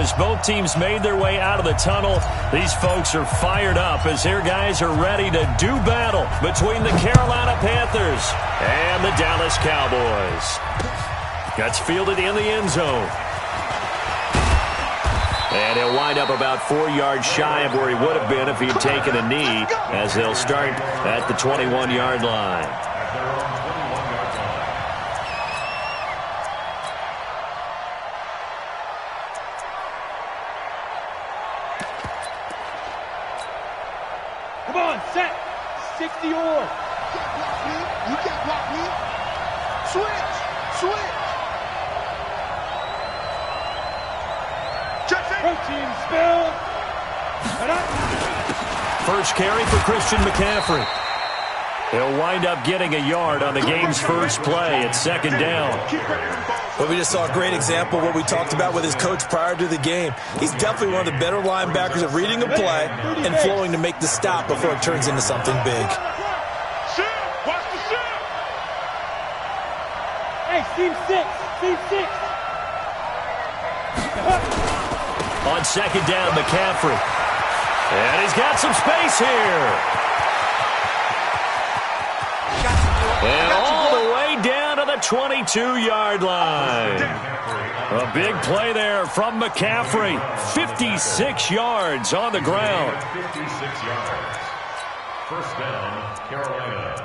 as both teams made their way out of the tunnel. These folks are fired up as their guys are ready to do battle between the Carolina Panthers and the Dallas Cowboys. That's fielded in the end zone. And he'll wind up about 4 yards shy of where he would have been if he had taken a knee, as they'll start at the 21-yard line. Come on, set. 60 or. You can't block me. Switch. Protein spill. First carry for Christian McCaffrey. He'll wind up getting a yard on the game's first play at second down. Well, we just saw a great example of what we talked about with his coach prior to the game. He's definitely one of the better linebackers of reading a play and flowing to make the stop before it turns into something big. Watch the shot. Hey, team 6. On second down, McCaffrey. And he's got some space here. And all the way down to the 22-yard line. A big play there from McCaffrey. 56 yards on the ground. 56 yards. First down, Carolina.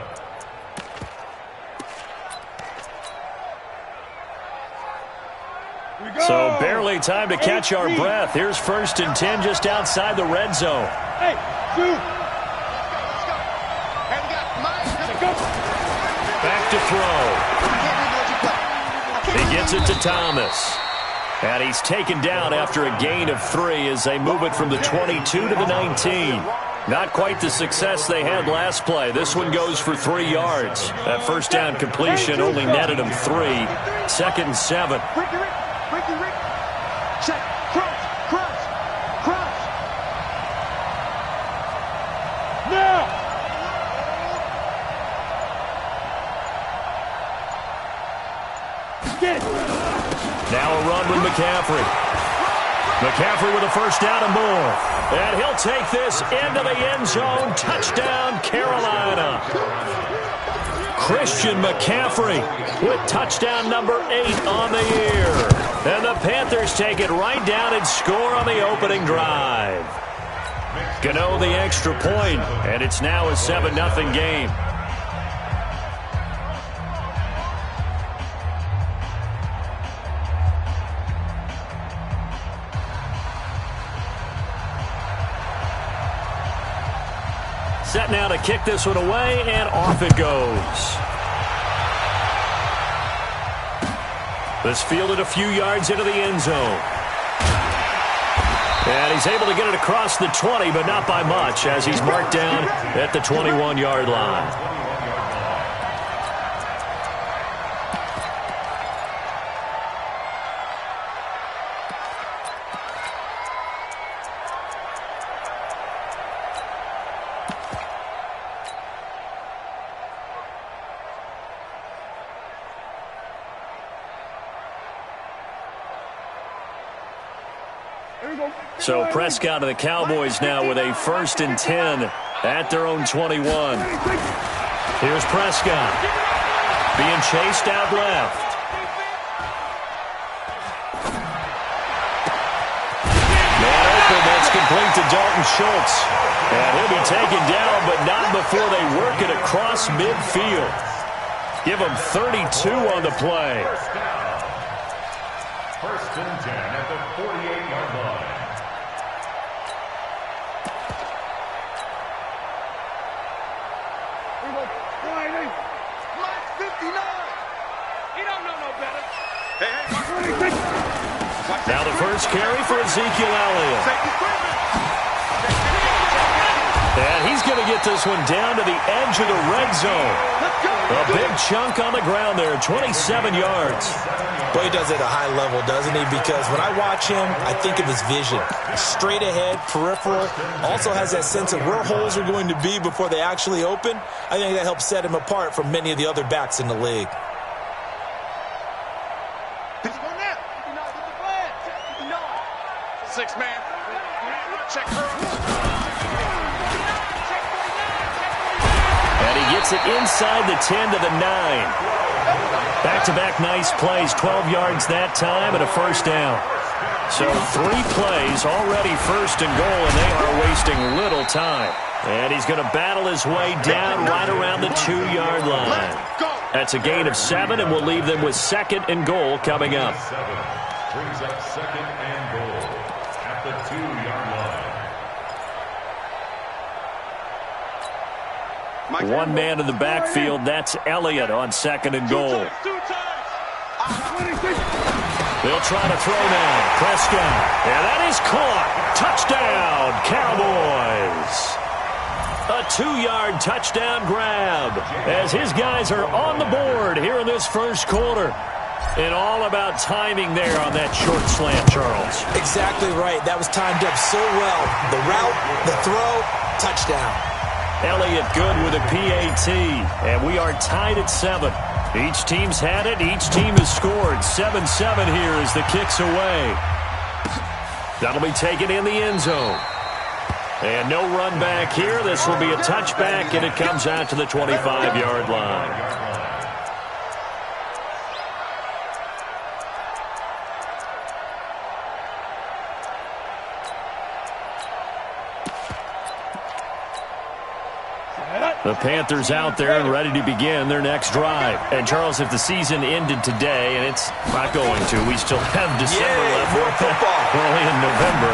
So barely time to catch our breath. Here's 1st and 10 just outside the red zone. Hey, dude. Back to throw. He gets it to Thomas. And he's taken down after a gain of 3 as they move it from the 22 to the 19. Not quite the success they had last play. This one goes for 3 yards. That first down completion only netted him 3. 2nd and 7. Ricky. Check. Cross. Now. Get it. Now a run with McCaffrey. McCaffrey with a first down and more. And he'll take this into the end zone. Touchdown, Carolina. Christian McCaffrey with touchdown number 8 on the year. And the Panthers take it right down and score on the opening drive. Gano the extra point, and it's now a 7-0 game. Set now to kick this one away, and off it goes. This fielded a few yards into the end zone. And he's able to get it across the 20, but not by much, as he's marked down at the 21-yard line. So Prescott and the Cowboys now with a 1st and 10 at their own 21. Here's Prescott being chased out left. Man open, that's complete to Dalton Schultz. And he'll be taken down, but not before they work it across midfield. Give him 32 on the play. First and 10 at the 48-yard line. Now the first carry for Ezekiel Elliott. And he's going to get this one down to the edge of the red zone. A big chunk on the ground there, 27 yards. Well, he does it at a high level, doesn't he? Because when I watch him, I think of his vision. Straight ahead, peripheral. Also has that sense of where holes are going to be before they actually open. I think that helps set him apart from many of the other backs in the league. 6 man. Check cross. And he gets it inside the 10 to the 9. Back-to-back nice plays, 12 yards that time and a first down. So 3 plays, already first and goal, and they are wasting little time. And he's going to battle his way down right around the 2-yard line. That's a gain of 7, and we'll leave them with second and goal coming up. Brings up second and goal at the 2-yard line. One man in the backfield, that's Elliott on second and goal. They'll try to throw now. Prescott. And that is caught. Touchdown, Cowboys. A 2-yard touchdown grab as his guys are on the board here in this first quarter. And all about timing there on that short slant, Charles. Exactly right. That was timed up so well. The route, the throw, touchdown. Elliott good with a PAT, and we are tied at 7. Each team's had it. Each team has scored. 7-7 here as the kick's away. That'll be taken in the end zone. And no run back here. This will be a touchback, and it comes out to the 25-yard line. The Panthers out there and ready to begin their next drive. And, Charles, if the season ended today, and it's not going to, we still have December left. More football. We're only in November.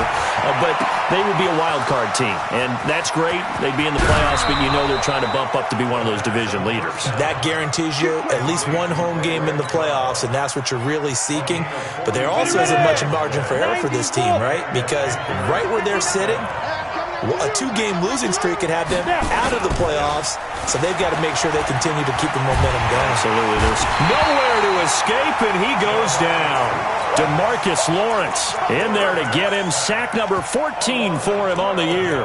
But they would be a wild card team. And that's great. They'd be in the playoffs, but you know they're trying to bump up to be one of those division leaders. That guarantees you at least one home game in the playoffs, and that's what you're really seeking. But there also isn't much margin for error for this team, right? Because right where they're sitting, a 2-game losing streak could have them out of the playoffs, so they've got to make sure they continue to keep the momentum going. Absolutely. There's nowhere to escape, and he goes down. DeMarcus Lawrence in there to get him. Sack number 14 for him on the year.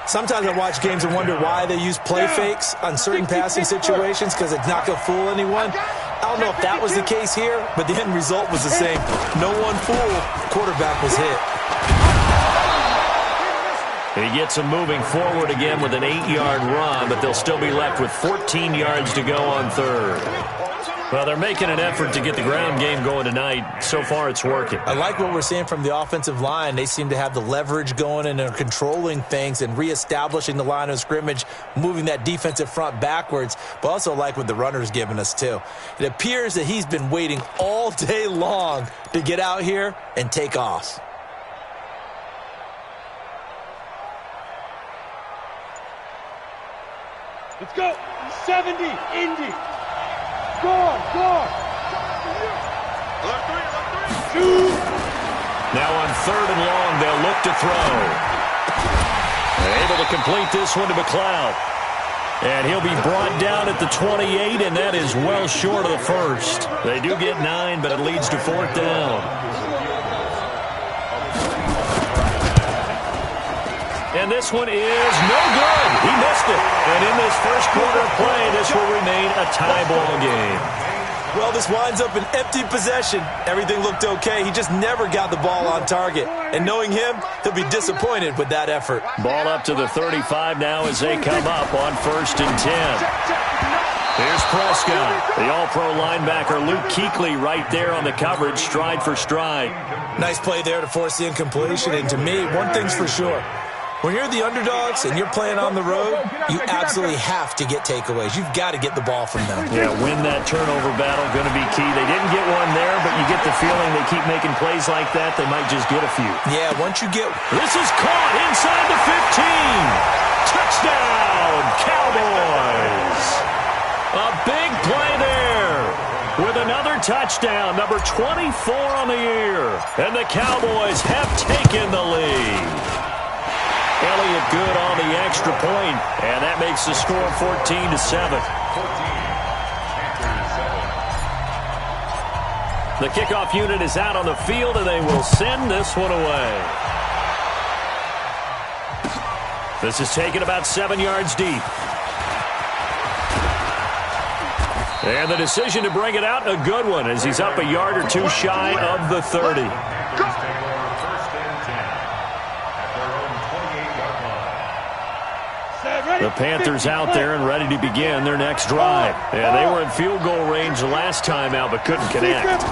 Sometimes I watch games and wonder why they use play fakes on certain passing situations because it's not going to fool anyone. I don't know if that was the case here, but the end result was the same. No one fooled. Quarterback was hit. He gets him moving forward again with an 8-yard run, but they'll still be left with 14 yards to go on third. Well, they're making an effort to get the ground game going tonight. So far, it's working. I like what we're seeing from the offensive line. They seem to have the leverage going and are controlling things and reestablishing the line of scrimmage, moving that defensive front backwards, but also like what the runner's giving us, too. It appears that he's been waiting all day long to get out here and take off. Let's go. 70, Indy. Score. Alert 3. 2. Now on third and long, they'll look to throw. Able to complete this one to McLeod. And he'll be brought down at the 28, and that is well short of the first. They do get 9, but it leads to fourth down. And this one is no good. He missed it. And in this first quarter of play, this will remain a tie ball game. Well, this winds up an empty possession. Everything looked okay. He just never got the ball on target. And knowing him, he'll be disappointed with that effort. Ball up to the 35 now as they come up on 1st and 10. Here's Prescott. The all-pro linebacker Luke Kuechly right there on the coverage, stride for stride. Nice play there to force the incompletion. And to me, one thing's for sure. When you're the underdogs and you're playing on the road, you absolutely have to get takeaways. You've got to get the ball from them. Yeah, win that turnover battle, going to be key. They didn't get one there, but you get the feeling they keep making plays like that, they might just get a few. Yeah, once you get... This is caught inside the 15. Touchdown, Cowboys. A big play there with another touchdown, number 24 on the year. And the Cowboys have taken the lead. Elliott good on the extra point, and that makes the score 14-7. The kickoff unit is out on the field, and they will send this one away. This is taken about 7 yards deep. And the decision to bring it out, a good one, as he's up a yard or two shy of the 30. The Panthers out there and ready to begin their next drive. And they were in field goal range the last time out, but couldn't connect.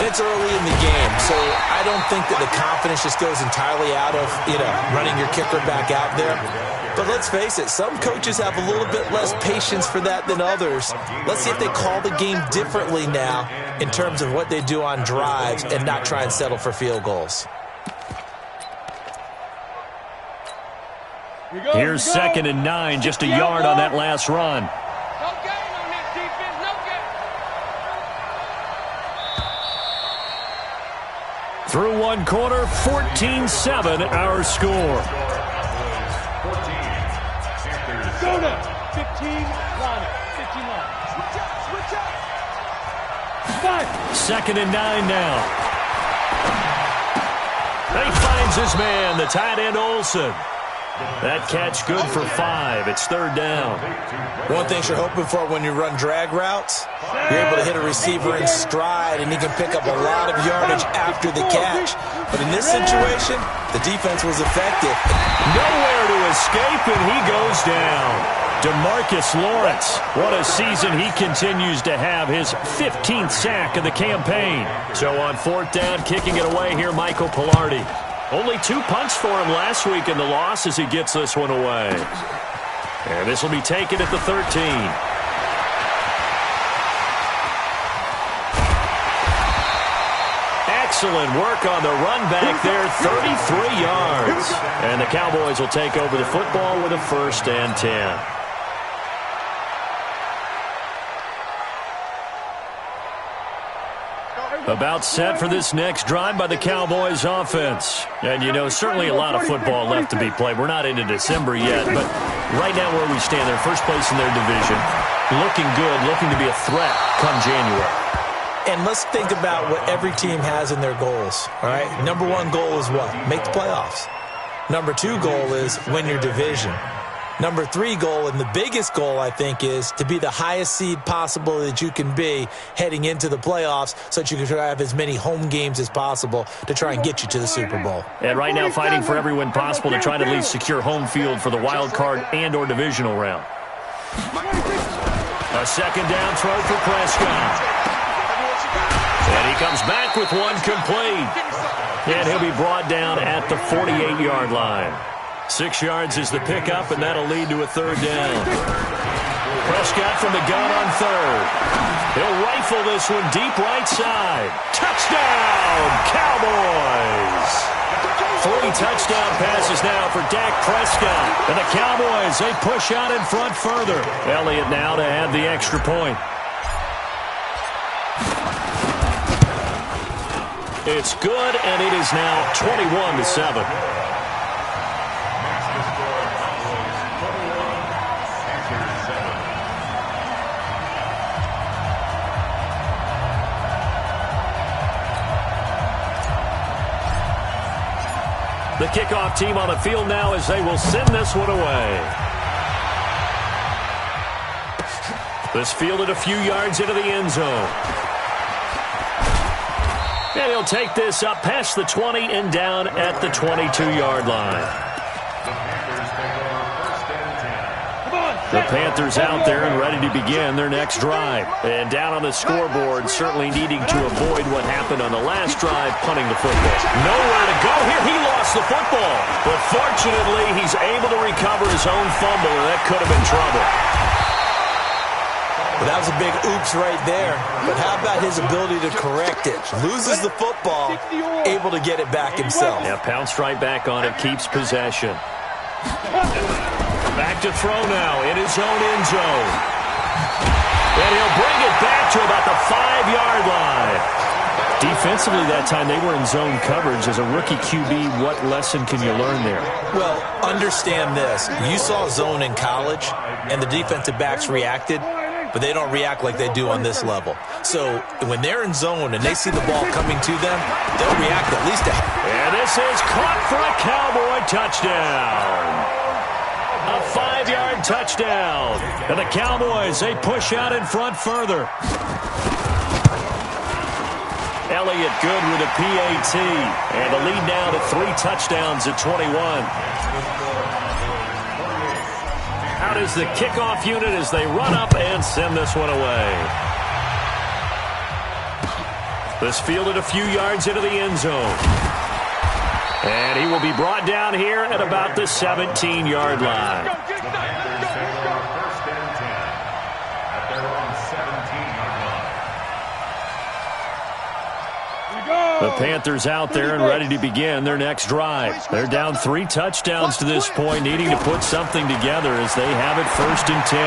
It's early in the game, so I don't think that the confidence just goes entirely out of, running your kicker back out there. But let's face it, some coaches have a little bit less patience for that than others. Let's see if they call the game differently now in terms of what they do on drives and not try and settle for field goals. Here's 2nd and 9, just a yard on that last run. No gain on that defense, no gain. Through one quarter, 14-7 our score. 15, line it. 15 line. Switch up. 2nd and 9 now. He finds his man, the tight end Olsen. That catch good for 5. It's 3rd down. One thing you're hoping for when you run drag routes, you're able to hit a receiver in stride, and he can pick up a lot of yardage after the catch. But in this situation, the defense was effective. Nowhere to escape, and he goes down. DeMarcus Lawrence, what a season he continues to have, his 15th sack of the campaign. So on 4th down, kicking it away here, Michael Pilardi. Only 2 punts for him last week in the loss as he gets this one away. And this will be taken at the 13. Excellent work on the run back there, 33 yards. And the Cowboys will take over the football with a 1st and 10. About set for this next drive by the Cowboys offense. And, certainly a lot of football left to be played. We're not into December yet, but right now where we stand, they're first place in their division. Looking good, looking to be a threat come January. And let's think about what every team has in their goals, all right? Number 1 goal is what? Make the playoffs. Number 2 goal is win your division. Number 3 goal, and the biggest goal, I think, is to be the highest seed possible that you can be heading into the playoffs so that you can have as many home games as possible to try and get you to the Super Bowl. And right now fighting for every win possible to try to at least secure home field for the wild card and or divisional round. A 2nd down throw for Prescott. And he comes back with one complete. And he'll be brought down at the 48-yard line. 6 yards is the pickup, and that'll lead to a 3rd down. Prescott from the gun on 3rd. He'll rifle this one deep right side. Touchdown, Cowboys! 3 touchdown passes now for Dak Prescott. And the Cowboys, they push out in front further. Elliott now to add the extra point. It's good, and it is now 21-7. The kickoff team on the field now as they will send this one away. This fielded a few yards into the end zone. And he'll take this up past the 20 and down at the 22-yard line. The Panthers out there and ready to begin their next drive. And down on the scoreboard, certainly needing to avoid what happened on the last drive, punting the football. Nowhere to go here. He lost the football. But fortunately, he's able to recover his own fumble, and that could have been trouble. Well, that was a big oops right there. But how about his ability to correct it? Loses the football, able to get it back himself. Yeah, pounced right back on it, keeps possession. Back to throw now in his own end zone. And he'll bring it back to about the 5-yard line. Defensively that time, they were in zone coverage. As a rookie QB, what lesson can you learn there? Well, understand this. You saw zone in college, and the defensive backs reacted, but they don't react like they do on this level. So when they're in zone and they see the ball coming to them, they'll react at least a... And this is caught for a Cowboy touchdown. A 5-yard touchdown. And the Cowboys, they push out in front further. Elliott good with a PAT. And the lead now to 3 touchdowns at 21. out is the kickoff unit as they run up and send this one away. This fielded a few yards into the end zone. And he will be brought down here at about the 17-yard line. The Panthers take over first and 10 at their own 17-yard line. The Panthers out there and ready to begin their next drive. They're down 3 touchdowns to this point, needing to put something together as they have it first and 10.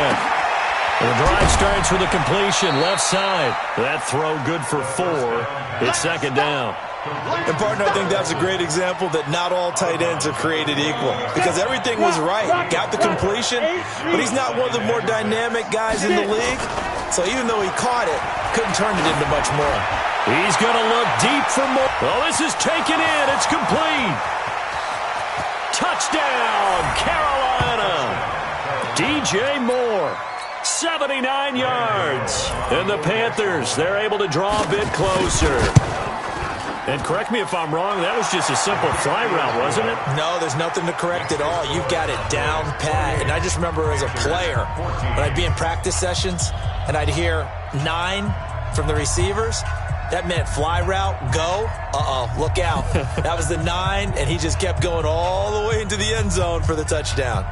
The drive starts with a completion left side. That throw good for 4. It's second down. And, partner, I think that's a great example that not all tight ends are created equal because everything was right. Got the completion, but he's not one of the more dynamic guys in the league. So even though he caught it, couldn't turn it into much more. He's going to look deep for more. Oh, this is taken in. It's complete. Touchdown, Carolina. DJ Moore. 79 yards. And the Panthers, they're able to draw a bit closer. And correct me if I'm wrong, that was just a simple fly route, wasn't it? No, there's nothing to correct at all. You've got it down pat. And I just remember as a player, when I'd be in practice sessions and I'd hear 9 from the receivers, that meant fly route, go. Look out. That was the 9, and he just kept going all the way into the end zone for the touchdown.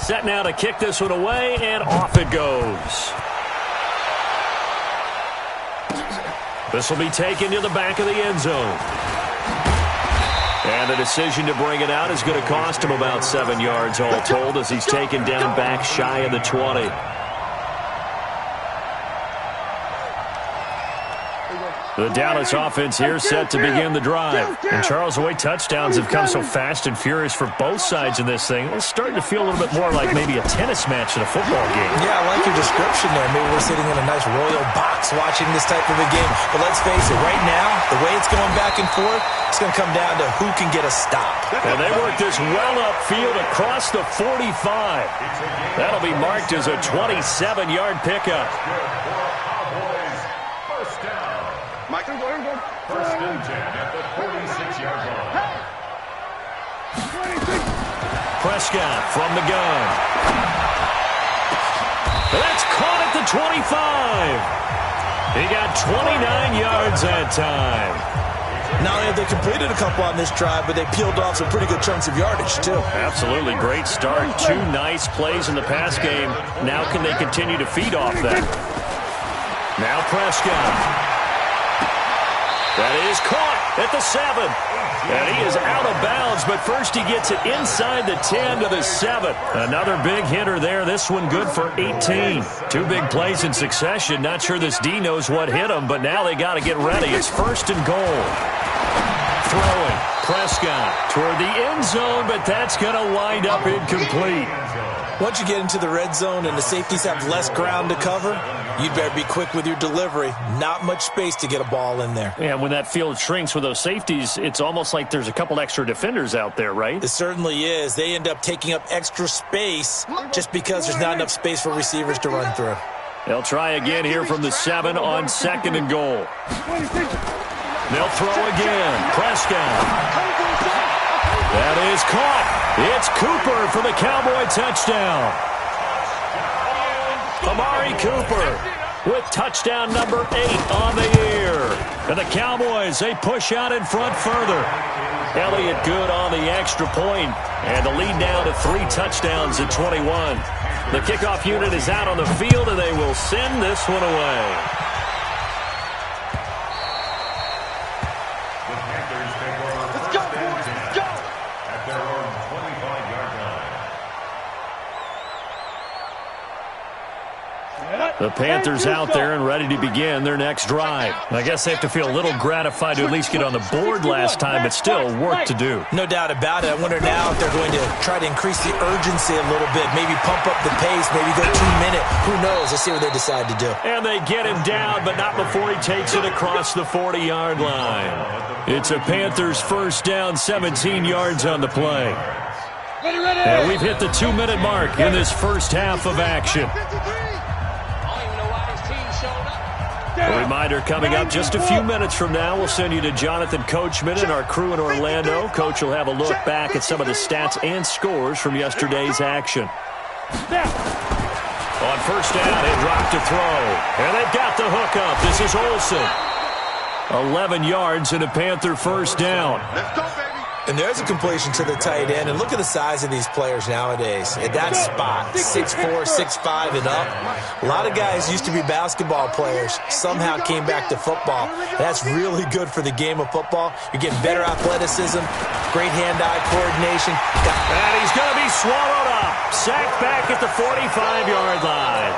Set now to kick this one away, and off it goes. This will be taken to the back of the end zone. And the decision to bring it out is going to cost him about 7 yards all told as he's taken down back shy of the 20. The Dallas offense here set to begin the drive. And Charles, the way touchdowns have come so fast and furious for both sides in this thing, it's starting to feel a little bit more like maybe a tennis match in a football game. Yeah, I like your description there. Maybe we're sitting in a nice royal box watching this type of a game. But let's face it, right now, the way it's going back and forth, it's going to come down to who can get a stop. And they work this well upfield across the 45. That'll be marked as a 27-yard pickup. First and 10 at the 46-yard line. Prescott from the gun. That's caught at the 25. He got 29 yards that time. Not only have they completed a couple on this drive, but they peeled off some pretty good chunks of yardage, too. Absolutely. Great start. 2 nice plays in the pass game. Now can they continue to feed off that? Now Prescott. That is caught at the 7. And he is out of bounds, but first he gets it inside the 10 to the 7. Another big hitter there. This one good for 18. 2 big plays in succession. Not sure this D knows what hit him, but now they got to get ready. It's first and goal. Throwing. Prescott toward the end zone, but that's going to wind up incomplete. Once you get into the red zone and the safeties have less ground to cover, you'd better be quick with your delivery. Not much space to get a ball in there. Yeah, when that field shrinks with those safeties, it's almost like there's a couple extra defenders out there, right? It certainly is. They end up taking up extra space just because there's not enough space for receivers to run through. They'll try again here from the 7 on second and goal. They'll throw again. Prescott. That is caught. It's Cooper for the Cowboy touchdown. Amari Cooper with touchdown number 8 on the year. And the Cowboys, they push out in front further. Elliott good on the extra point. And the lead now to 3 touchdowns at 21. The kickoff unit is out on the field, and they will send this one away. The Panthers out there and ready to begin their next drive. I guess they have to feel a little gratified to at least get on the board last time, but still work to do. No doubt about it. I wonder now if they're going to try to increase the urgency a little bit, maybe pump up the pace, maybe go 2-minute. Who knows? Let's see what they decide to do. And they get him down, but not before he takes it across the 40-yard line. It's a Panthers first down, 17 yards on the play. And we've hit the 2-minute mark in this first half of action. A reminder coming up just a few minutes from now, we'll send you to Jonathan Coachman and our crew in Orlando. Coach will have a look back at some of the stats and scores from yesterday's action. On first down, they drop to throw. And they've got the hook up. This is Olsen. 11 yards and a Panther first down. Let's go, baby. And there's a completion to the tight end. And look at the size of these players nowadays. At that spot, 6'4", 6'5", and up. A lot of guys used to be basketball players, somehow came back to football. That's really good for the game of football. You're getting better athleticism, great hand-eye coordination. And he's going to be swallowed up. Sacked back at the 45-yard line.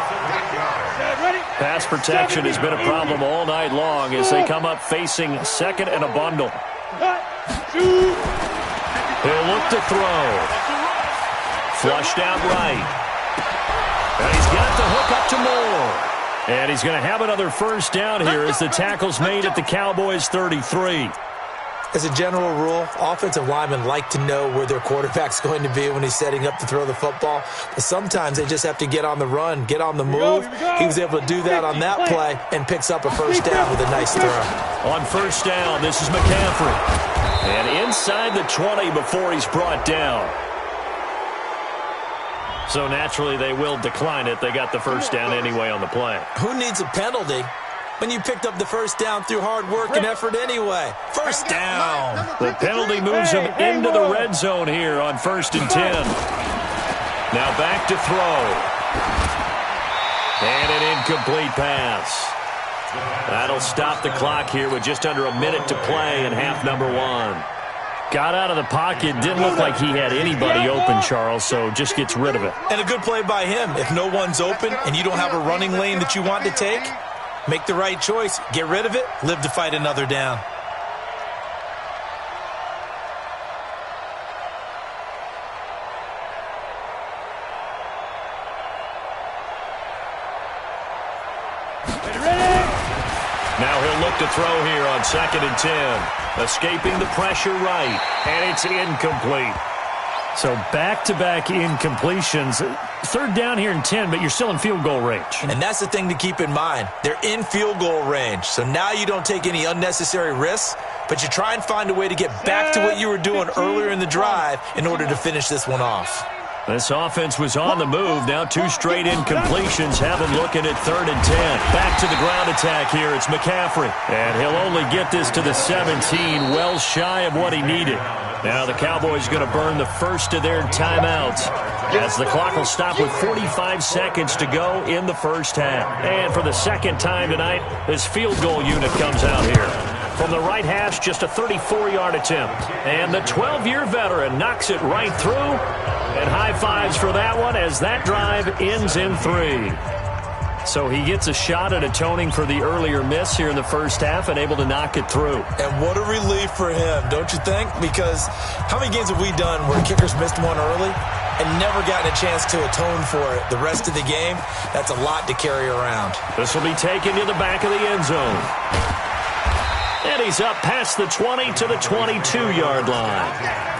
Pass protection has been a problem all night long as they come up facing second and a bundle. He'll look to throw. Flushed out right. And he's got the hook up to Moore. And he's going to have another first down here as the tackle's made at the Cowboys' 33. As a general rule, offensive linemen like to know where their quarterback's going to be when he's setting up to throw the football. But sometimes they just have to get on the run, get on the move. He was able to do that on that play and picks up a first down with a nice throw. On first down, this is McCaffrey. And inside the 20 before he's brought down. So naturally they will decline it. They got the first down anyway on the play. Who needs a penalty when you picked up the first down through hard work and effort anyway? First down. The penalty moves him into the red zone here on 1st and 10. Now back to throw. And an incomplete pass. That'll stop the clock here with just under a minute to play in half number 1. Got out of the pocket. Didn't look like he had anybody open, Charles, so just gets rid of it. And a good play by him. If no one's open and you don't have a running lane that you want to take, make the right choice. Get rid of it. Live to fight another down. Now he'll look to throw here on 2nd and 10. Escaping the pressure right. And it's incomplete. So back-to-back incompletions. 3rd down here and 10, but you're still in field goal range. And that's the thing to keep in mind. They're in field goal range. So now you don't take any unnecessary risks, but you try and find a way to get back to what you were doing earlier in the drive in order to finish this one off. This offense was on the move. Now 2 straight incompletions have him looking at 3rd and 10. Back to the ground attack here. It's McCaffrey. And he'll only get this to the 17, well shy of what he needed. Now the Cowboys going to burn the first of their timeouts as the clock will stop with 45 seconds to go in the first half. And for the second time tonight, this field goal unit comes out here. From the right hash, just a 34-yard attempt. And the 12-year veteran knocks it right through. And high fives for that one as that drive ends in 3. So he gets a shot at atoning for the earlier miss here in the first half and able to knock it through. And what a relief for him, don't you think? Because how many games have we done where kickers missed one early and never gotten a chance to atone for it the rest of the game? That's a lot to carry around. This will be taken to the back of the end zone. And he's up past the 20 to the 22-yard line.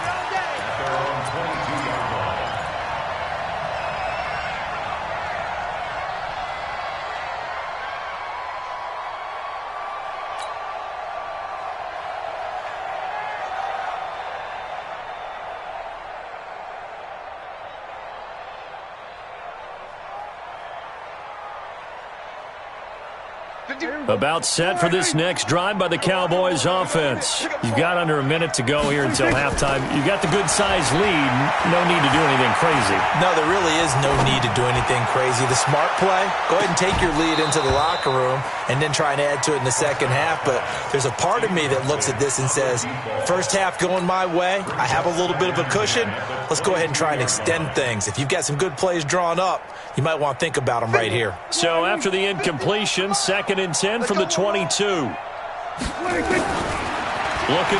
About set for this next drive by the Cowboys offense. You've got under a minute to go here until halftime. You've got the good-sized lead. No need to do anything crazy. No, there really is no need to do anything crazy. The smart play, go ahead and take your lead into the locker room and then try and add to it in the second half. But there's a part of me that looks at this and says, first half going my way, I have a little bit of a cushion. Let's go ahead and try and extend things. If you've got some good plays drawn up, you might want to think about them right here. So after the incompletion, 2nd and 10 from the 22. Looking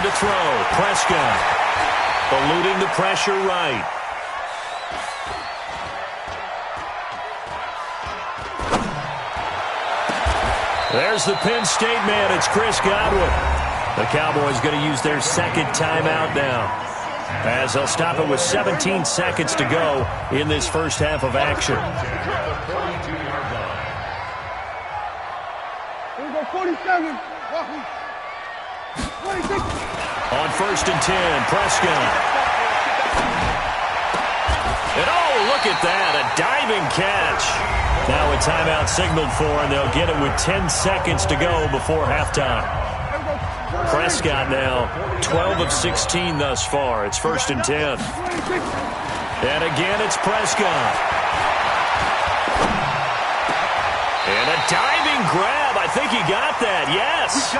to throw. Prescott eluding the pressure right. There's the Penn State man. It's Chris Godwin. The Cowboys going to use their second timeout now, as they'll stop it with 17 seconds to go in this first half of action. Here we go, 47. 26. On 1st and 10, Prescott. And oh, look at that, a diving catch. Now a timeout signaled for, and they'll get it with 10 seconds to go before halftime. Prescott now 12 of 16 thus far. It's 1st and 10. And again, it's Prescott. And a diving grab. I think he got that. Yes.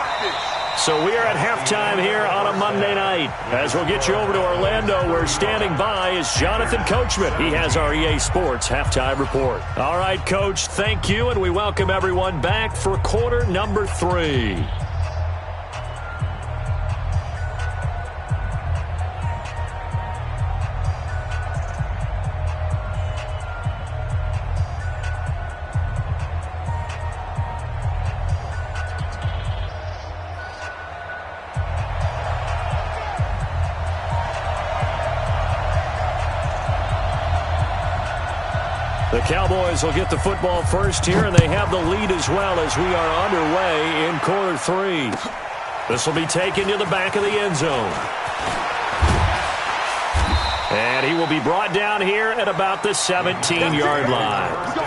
So we are at halftime here on a Monday night. As we'll get you over to Orlando, where standing by is Jonathan Coachman. He has our EA Sports halftime report. All right, Coach, thank you, and we welcome everyone back for quarter number 3. The Cowboys will get the football first here, and they have the lead as well as we are underway in quarter 3. This will be taken to the back of the end zone. And he will be brought down here at about the 17-yard line.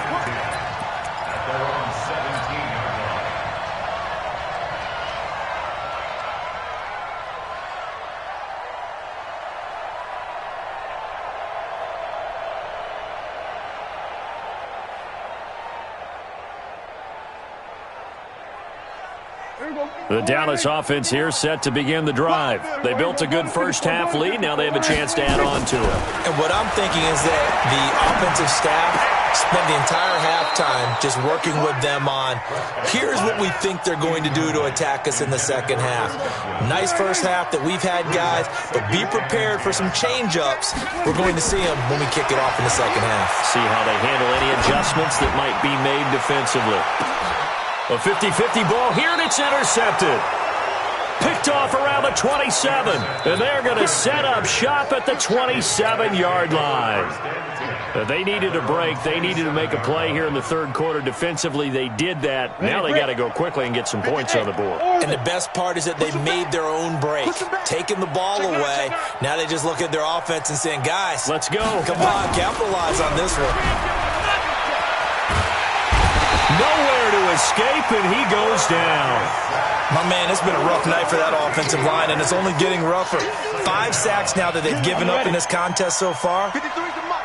The Dallas offense here set to begin the drive. They built a good first-half lead. Now they have a chance to add on to it. And what I'm thinking is that the offensive staff spent the entire halftime just working with them on, here's what we think they're going to do to attack us in the second half. Nice first half that we've had, guys, but be prepared for some change-ups. We're going to see them when we kick it off in the second half. See how they handle any adjustments that might be made defensively. A 50-50 ball here, and it's intercepted. Picked off around the 27. And they're going to set up shop at the 27-yard line. They needed a break. They needed to make a play here in the third quarter. Defensively, they did that. Now they got to go quickly and get some points on the board. And the best part is that they made their own break, taking the ball away. Now they just look at their offense and saying, guys, let's go. Come on, capitalize on this one. Nowhere to escape, and he goes down. My man, it's been a rough night for that offensive line, and it's only getting rougher. 5 sacks now that they've given up in this contest so far.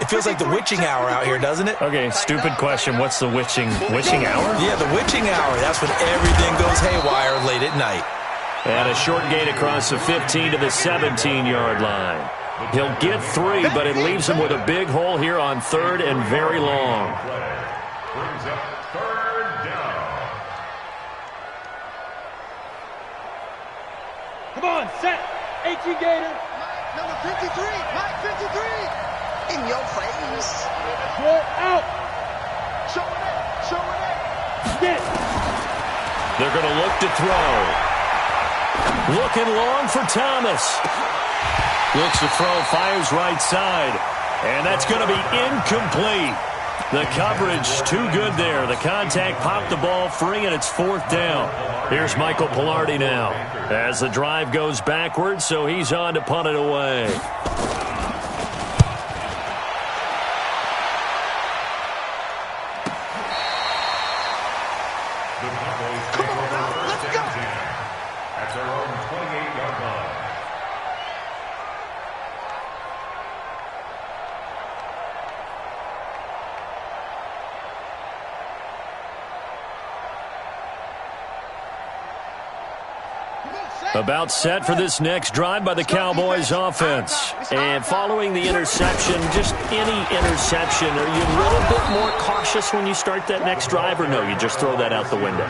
It feels like the witching hour out here, doesn't it? Okay, stupid question. What's the witching hour? Yeah, the witching hour. That's when everything goes haywire late at night. And a short gain across the 15 to the 17-yard line. He'll get 3, but it leaves him with a big hole here on 3rd and very long. Brings up 3rd down. Come on, set. H.E. Gator. Number 53. Mike 53. In your face. Roll out. Show it. Show it. Get. They're going to look to throw. Looking long for Thomas. Looks to throw, fires right side. And that's going to be incomplete. The coverage too good there. The contact popped the ball free, and it's 4th down. Here's Michael Pilardi now as the drive goes backwards, so he's on to punt it away. About set for this next drive by the Cowboys offense. And following the interception, just any interception, are you a little bit more cautious when you start that next drive, or no, you just throw that out the window?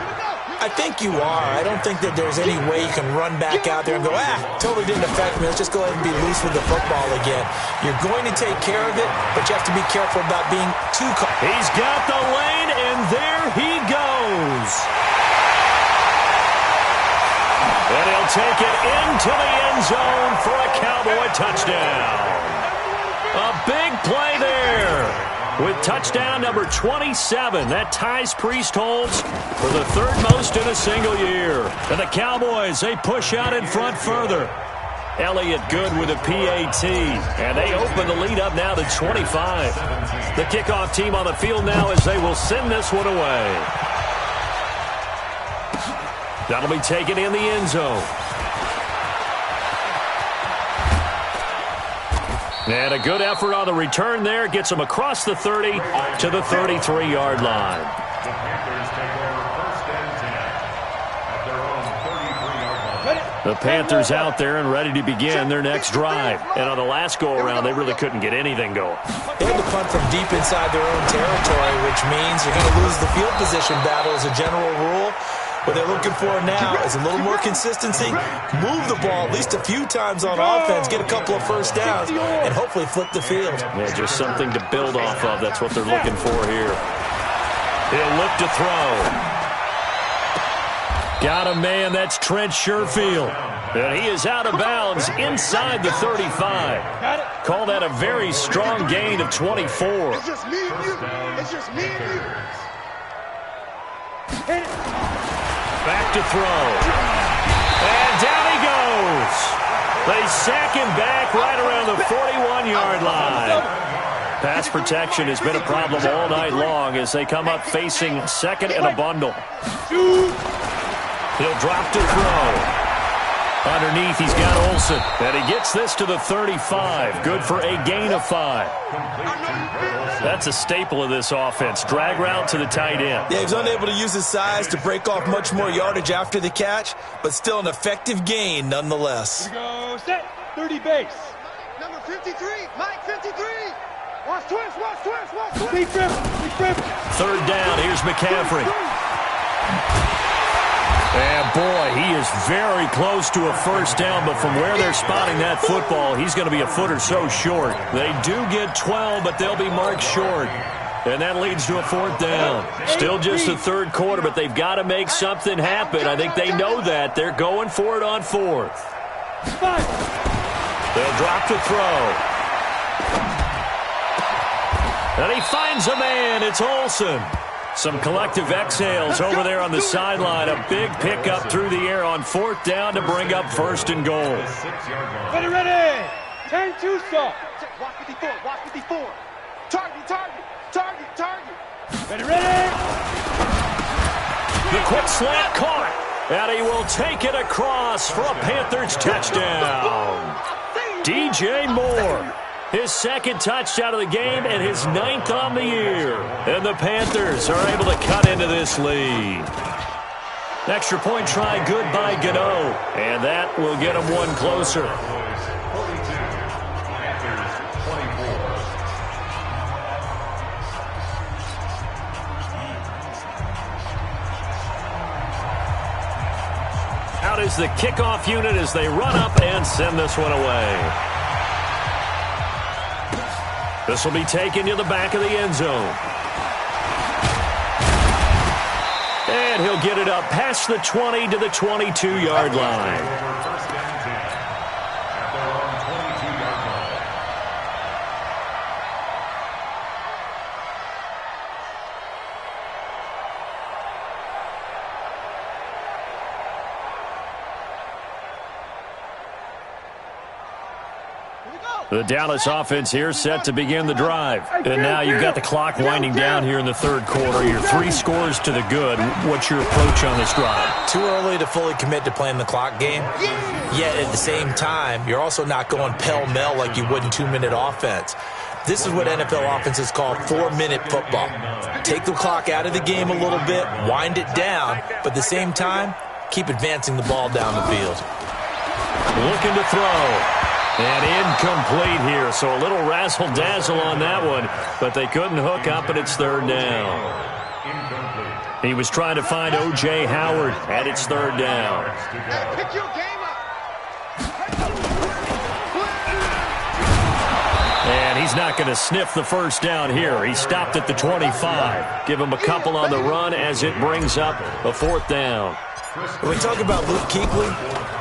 I think you are. I don't think that there's any way you can run back out there and go, totally didn't affect me. Let's just go ahead and be loose with the football again. You're going to take care of it, but you have to be careful about being too cautious. He's got the lane, and there he goes. And he'll take it into the end zone for a Cowboy touchdown. A big play there. With touchdown number 27, that ties Priestholds for the third most in a single year. And the Cowboys, they push out in front further. Elliott Good with a PAT, and they open the lead up now to 25. The kickoff team on the field now as they will send this one away. That'll be taken in the end zone. And a good effort on the return there. Gets them across the 30 to the 33-yard line. The Panthers take over first and 10 at their own 33-yard line. The Panthers out there and ready to begin their next drive. And on the last go-around, they really couldn't get anything going. They had to punt from deep inside their own territory, which means you're going to lose the field position battle as a general rule. What they're looking for now is a little more consistency, move the ball at least a few times on offense, get a couple of first downs, and hopefully flip the field. Yeah, just something to build off of. That's what they're looking for here. He'll look to throw. Got a man, that's Trent Sherfield. And he is out of bounds inside the 35. Call that a very strong gain of 24. It's just me and you. It's just me and you. Hit it. Back to throw. And down he goes. They sack him back right around the 41-yard line. Pass protection has been a problem all night long as they come up facing second and a bundle. He'll drop to throw. Underneath, he's got Olsen. And he gets this to the 35. Good for a gain of 5. That's a staple of this offense. Drag route to the tight end. Yeah, he was unable to use his size to break off much more yardage after the catch, but still an effective gain nonetheless. Here we go. Set. 30 base. Number 53, Mike 53. Watch twist, watch twist, watch twist. Big trip. Big trip. Third down. Here's McCaffrey. And, boy, he is very close to a first down, but from where they're spotting that football, he's going to be a foot or so short. They do get 12, but they'll be marked short. And that leads to a fourth down. Still just the third quarter, but they've got to make something happen. I think they know that. They're going for it on fourth. They'll drop to throw. And he finds a man. It's Olsen. Some collective exhales over there on the sideline. A big pickup through the air on fourth down to bring up first and goal. Ready, ready. 10-2 stop. Watch 54, watch 54. Target, target, target, target. Ready, ready. The quick slant caught. And he will take it across for a Panthers touchdown. DJ Moore. His second touchdown of the game and his 9th on the year. And the Panthers are able to cut into this lead. Extra point try good by Gano. And that will get them one closer. Out is the kickoff unit as they run up and send this one away. This will be taken to the back of the end zone. And he'll get it up past the 20 to the 22-yard line. The Dallas offense here set to begin the drive. And now you've got the clock winding down here in the third quarter. You're 3 scores to the good. What's your approach on this drive? Too early to fully commit to playing the clock game. Yet at the same time, you're also not going pell-mell like you would in 2-minute offense. This is what NFL offenses call 4-minute football. Take the clock out of the game a little bit, wind it down, but at the same time, keep advancing the ball down the field. Looking to throw. And incomplete here, so a little razzle-dazzle on that one, but they couldn't hook up, and it's third down. He was trying to find O.J. Howard, and it's third down. Pick your game up. And he's not going to sniff the first down here. He stopped at the 25. Give him a couple on the run as it brings up a fourth down. When we talk about Luke Kuechly,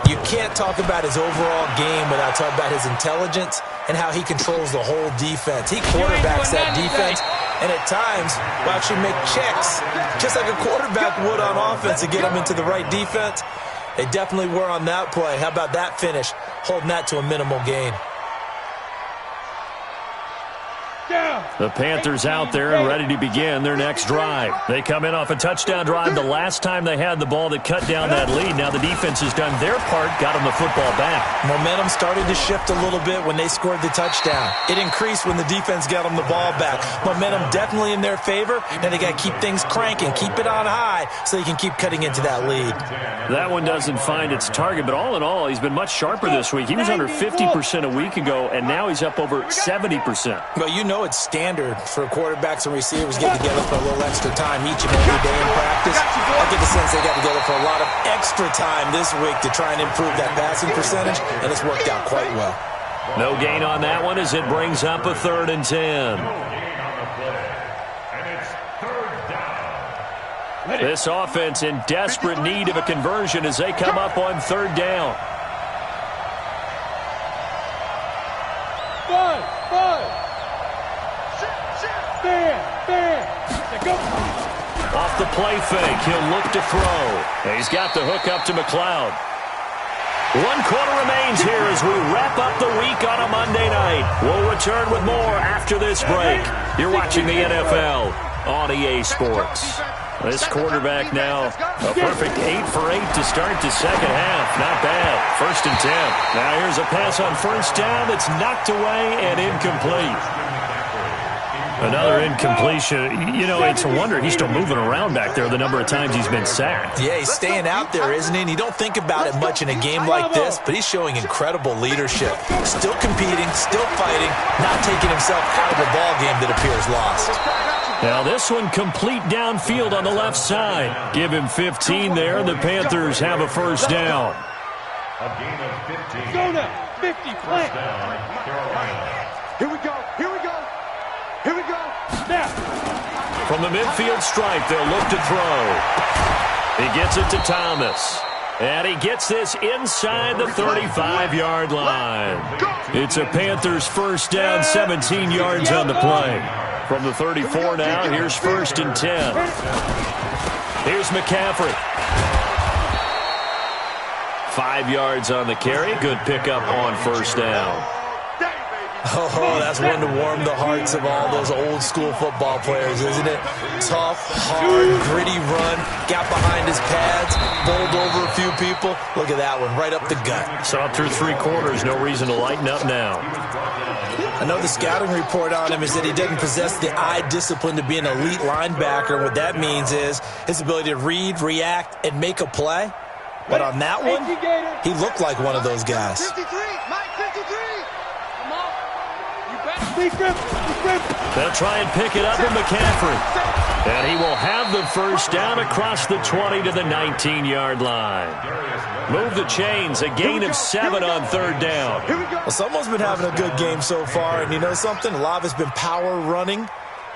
you can't talk about his overall game without talking about his intelligence and how he controls the whole defense. He quarterbacks that defense, and at times will actually make checks, just like a quarterback would on offense to get him into the right defense. They definitely were on that play. How about that finish, holding that to a minimal gain? The Panthers out there and ready to begin their next drive. They come in off a touchdown drive the last time they had the ball that cut down that lead. Now the defense has done their part, got them the football back. Momentum started to shift a little bit when they scored the touchdown. It increased when the defense got them the ball back. Momentum definitely in their favor. Now they got to keep things cranking, keep it on high so they can keep cutting into that lead. That one doesn't find its target, but all in all, he's been much sharper this week. He was under 50% a week ago, and now he's up over 70%. Well, you know it's standard for quarterbacks and receivers get together for a little extra time each and every day in practice. I get the sense they got together for a lot of extra time this week to try and improve that passing percentage, and it's worked out quite well. No gain on that one as it brings up a 3rd and 10. This offense in desperate need of a conversion as they come up on 3rd down. Off the play fake, he'll look to throw. He's got the hook up to McLeod. 1 quarter remains here as we wrap up the week on a Monday night. We'll return with more after this break. You're watching the NFL on EA Sports. This quarterback now, a perfect 8 for 8 to start the second half. Not bad. 1st and 10. Now here's a pass on 1st down that's knocked away and incomplete. Another incompletion. You know, it's a wonder he's still moving around back there the number of times he's been sacked. Yeah, he's staying out there, isn't he? And you don't think about it much in a game like this, but he's showing incredible leadership. Still competing, still fighting, not taking himself out of a ball game that appears lost. Now this one complete downfield on the left side. Give him 15 there. The Panthers have a 1st down. A gain of 15. Go now, 50, plant. Here we go. Here we go. Here we go. Now. From the midfield stripe, they'll look to throw. He gets it to Thomas. And he gets this inside the 35-yard line. It's a Panthers 1st down, 17 yards on the play. From the 34 now, here's 1st and 10. Here's McCaffrey. 5 yards on the carry. Good pickup on 1st down. Oh, that's one to warm the hearts of all those old-school football players, isn't it? Tough, hard, gritty run, got behind his pads, bowled over a few people. Look at that one, right up the gut. Saw through 3 quarters, no reason to lighten up now. I know the scouting report on him is that he doesn't possess the eye discipline to be an elite linebacker. And what that means is his ability to read, react, and make a play. But on that one, he looked like one of those guys. 53, Mike 53. They'll try and pick it up with McCaffrey. And he will have the 1st down across the 20 to the 19-yard line. Move the chains, a gain of 7 on 3rd down. Well, someone's been having a good game so far, and you know something? A lot of it's been power running.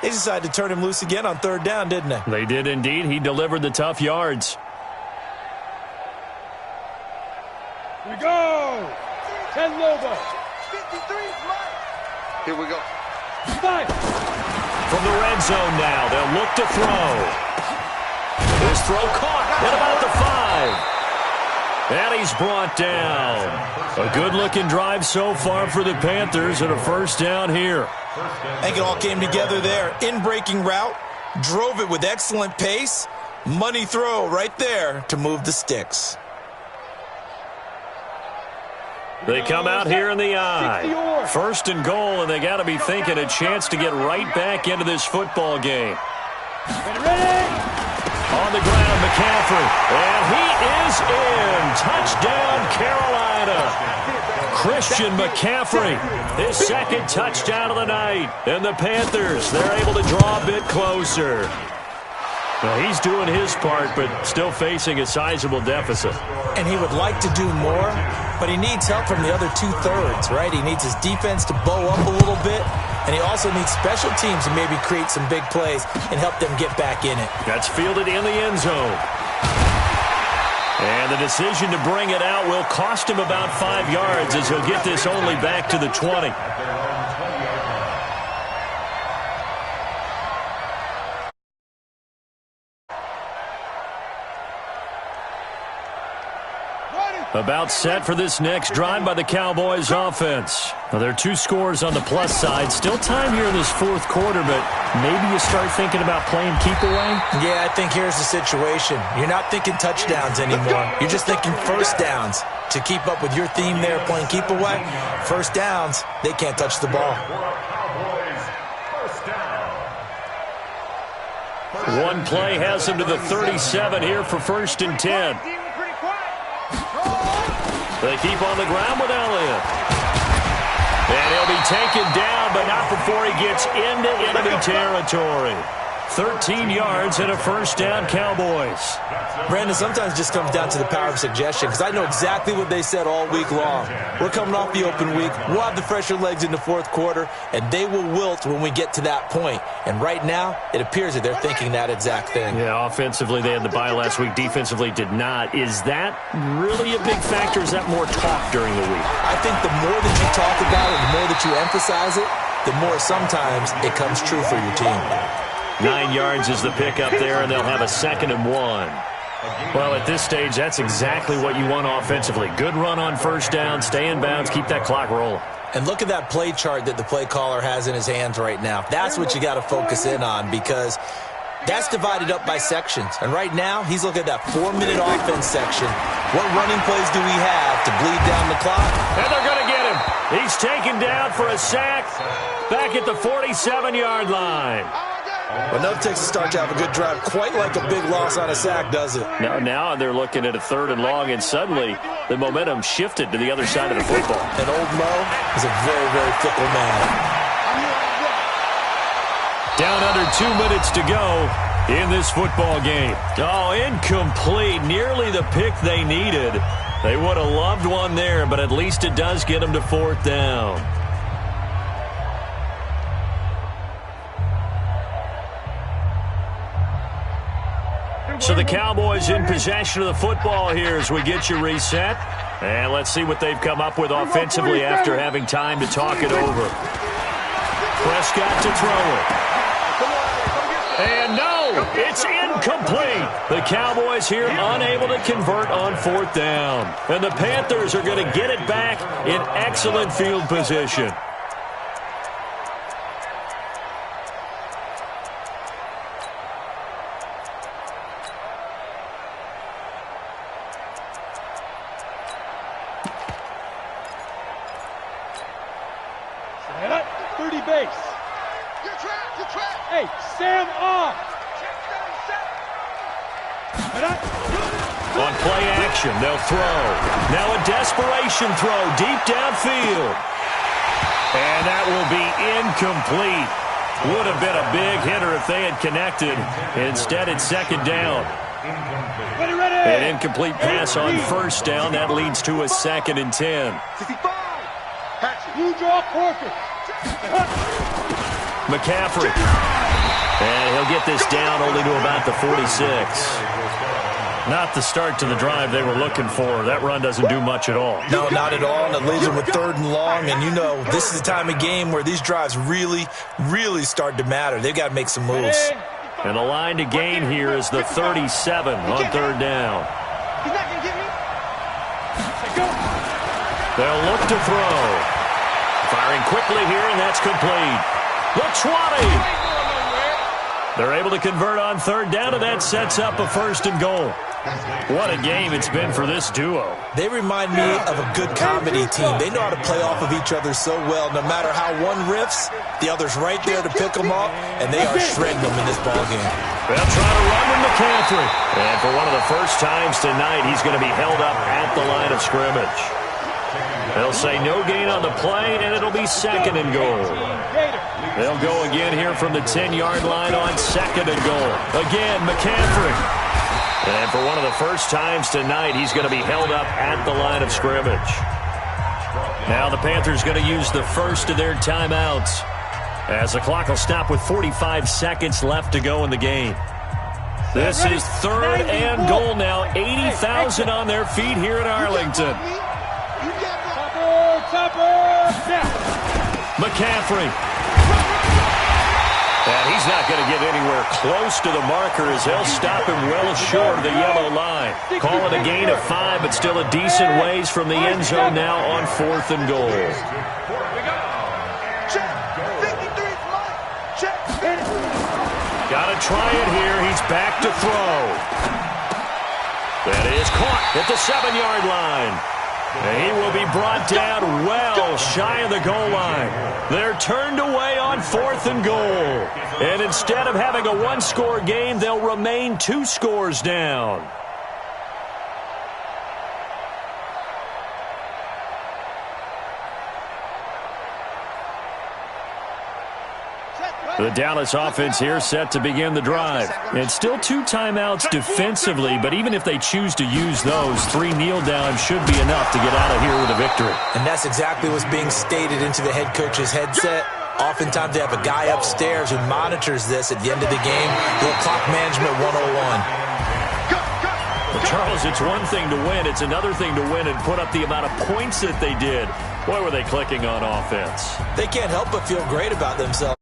They decided to turn him loose again on 3rd down, didn't they? They did indeed. He delivered the tough yards. Here we go. 10 Lobo. 53, Mike. Here we go. 5. From the red zone now, they'll look to throw. His throw caught at about the 5. And he's brought down. A good-looking drive so far for the Panthers and a 1st down here. I think it all came together there. In-breaking route, drove it with excellent pace. Money throw right there to move the sticks. They come out here in the eye. 1st and goal, and they got to be thinking a chance to get right back into this football game. Ready? On the ground, McCaffrey. And he is in. Touchdown, Carolina. Christian McCaffrey, his second touchdown of the night. And the Panthers, they're able to draw a bit closer. Well, he's doing his part, but still facing a sizable deficit. And he would like to do more, but he needs help from the other two-thirds, right? He needs his defense to bow up a little bit, and he also needs special teams to maybe create some big plays and help them get back in it. That's fielded in the end zone. And the decision to bring it out will cost him about 5 yards as he'll get this only back to the 20. About set for this next drive by the Cowboys offense. Now, there are 2 scores on the plus side. Still time here in this fourth quarter, but maybe you start thinking about playing keep away? Yeah, I think here's the situation. You're not thinking touchdowns anymore. You're just thinking first downs. To keep up with your theme there, playing keep away, first downs, they can't touch the ball. One play has him to the 37 here for 1st and 10. They keep on the ground with Elliott. And he'll be taken down, but not before he gets into enemy territory. 13 yards and a first down, Cowboys. Brandon, sometimes it just comes down to the power of suggestion, because I know exactly what they said all week long. We're coming off the open week. We'll have the fresher legs in the fourth quarter, and they will wilt when we get to that point. And right now, it appears that they're thinking that exact thing. Yeah, offensively, they had the bye last week. Defensively, did not. Is that really a big factor? Is that more talk during the week? I think the more that you talk about it, the more that you emphasize it, the more sometimes it comes true for your team. 9 yards is the pickup there, and they'll have a 2nd and 1. Well, at this stage, that's exactly what you want offensively. Good run on first down, stay in bounds, keep that clock rolling. And look at that play chart that the play caller has in his hands right now. That's what you got to focus in on, because that's divided up by sections. And right now, he's looking at that 4-minute offense section. What running plays do we have to bleed down the clock? And they're going to get him. He's taken down for a sack back at the 47-yard line. Well, no takes a start to have a good drive. Quite like a big loss on a sack, does it? Now they're looking at a 3rd and long, and suddenly the momentum shifted to the other side of the football. And old Mo is a very, very fickle man. Down under 2 minutes to go in this football game. Oh, incomplete. Nearly the pick they needed. They would have loved one there, but at least it does get them to 4th down. So the Cowboys in possession of the football here as we get you reset. And let's see what they've come up with offensively after having time to talk it over. Prescott to throw it. And no, it's incomplete. The Cowboys here unable to convert on 4th down. And the Panthers are going to get it back in excellent field position. Hey, stand off! On play action, they'll throw. Now a desperation throw deep downfield. And that will be incomplete. Would have been a big hitter if they had connected. Instead, it's 2nd down. An incomplete pass on 1st down. That leads to a 2nd and 10. You draw perfect. McCaffrey. And he'll get this down only to about the 46. Not the start to the drive they were looking for. That run doesn't do much at all. No, not at all. And it leaves them with 3rd and long. And you know, this is the time of game where these drives really, really start to matter. They've got to make some moves. And the line to gain here is the 37 on 3rd down. They'll look to throw. Firing quickly here, and that's complete. The 20. They're able to convert on 3rd down, and that sets up a 1st and goal. What a game it's been for this duo. They remind me of a good comedy team. They know how to play off of each other so well. No matter how one riffs, the other's right there to pick them up, and they are shredding them in this ballgame. They'll try to run with McCaffrey. And for one of the first times tonight, he's going to be held up at the line of scrimmage. They'll say no gain on the play, and it'll be second and goal. They'll go again here from the 10-yard line on second and goal. Again, McCaffrey. And for one of the first times tonight, he's going to be held up at the line of scrimmage. Now the Panthers going to use the first of their timeouts, as the clock will stop with 45 seconds left to go in the game. This is third and goal now. 80,000 on their feet here in Arlington. McCaffrey. And he's not going to get anywhere close to the marker, as they'll stop him well short of the yellow line. Call it a gain of 5, but still a decent ways from the end zone now on fourth and goal. Got to try it here. He's back to throw. That is caught at the 7-yard line. And he will be brought down well shy of the goal line. They're turned away on fourth and goal. And instead of having a one-score game, they'll remain 2 scores down. The Dallas offense here set to begin the drive. It's still 2 timeouts defensively, but even if they choose to use those, 3 kneel downs should be enough to get out of here with a victory. And that's exactly what's being stated into the head coach's headset. Oftentimes they have a guy upstairs who monitors this at the end of the game. Little clock management 101. Well, Charles, it's one thing to win. It's another thing to win and put up the amount of points that they did. Boy, were they clicking on offense. They can't help but feel great about themselves.